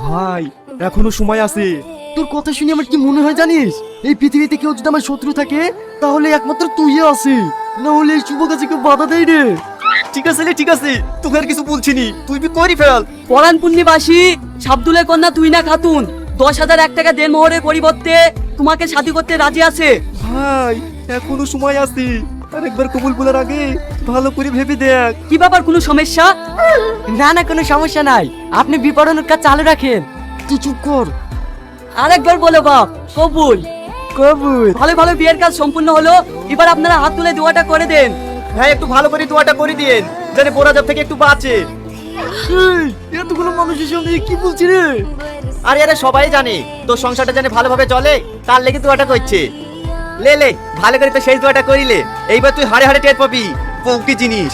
ভাই এখনো সময় আছে। তোর কথা শুনে আমার কি মনে হয় জানিস, এই পৃথিবীতে কেউ যদি আমার শত্রু থাকে তাহলে একমাত্র তুই আছিস, না হলে এই শুভ কাজে কেউ বাধা দেয় রে। ঠিক আছে রে, ঠিক আছে, তোকে আর কিছু বলছিনি, তুই বি করি ফেল। পরাণপুণ্যবাসী সাবদুলের কন্যা তুই না খাতুন 10,001 টাকা দেনমোহরের পরিবর্তে তোমাকে শাদী করতে রাজি আছে। ভাই এখনো সময় আছে, আর একবার কবুল বলার আগে ভালো করে ভেবে দেখ। কি ব্যাপার, কোনো সমস্যা? না না, কোনো সমস্যা নাই, আপনি বিপণনের কাজ চালু রাখেন। তুই চুপ কর। আরেকবার বলো বাপ, কবুল। কবুল। ভালো ভালো বিয়ের কাজ সম্পূর্ণ হলো, এবার আপনারা হাত তুলে দোয়াটা করে দেন। হ্যাঁ একটু ভালো করে দোয়াটা করে দিয়েন, যেন বোরা জব থেকে একটু বাঁচে। এই, এতগুলো মানুষের সামনে কি বলছি রে? আরে আরে সবাই জানে তোর সংসারটা যেন ভালোভাবে চলে, তার লেগে দোয়াটা করছে। লে লে ভালো করে তো সেই দোয়াটা করিলে, এইবার তুই হাড়ে হাড়ে টের পাবি কি জিনিস।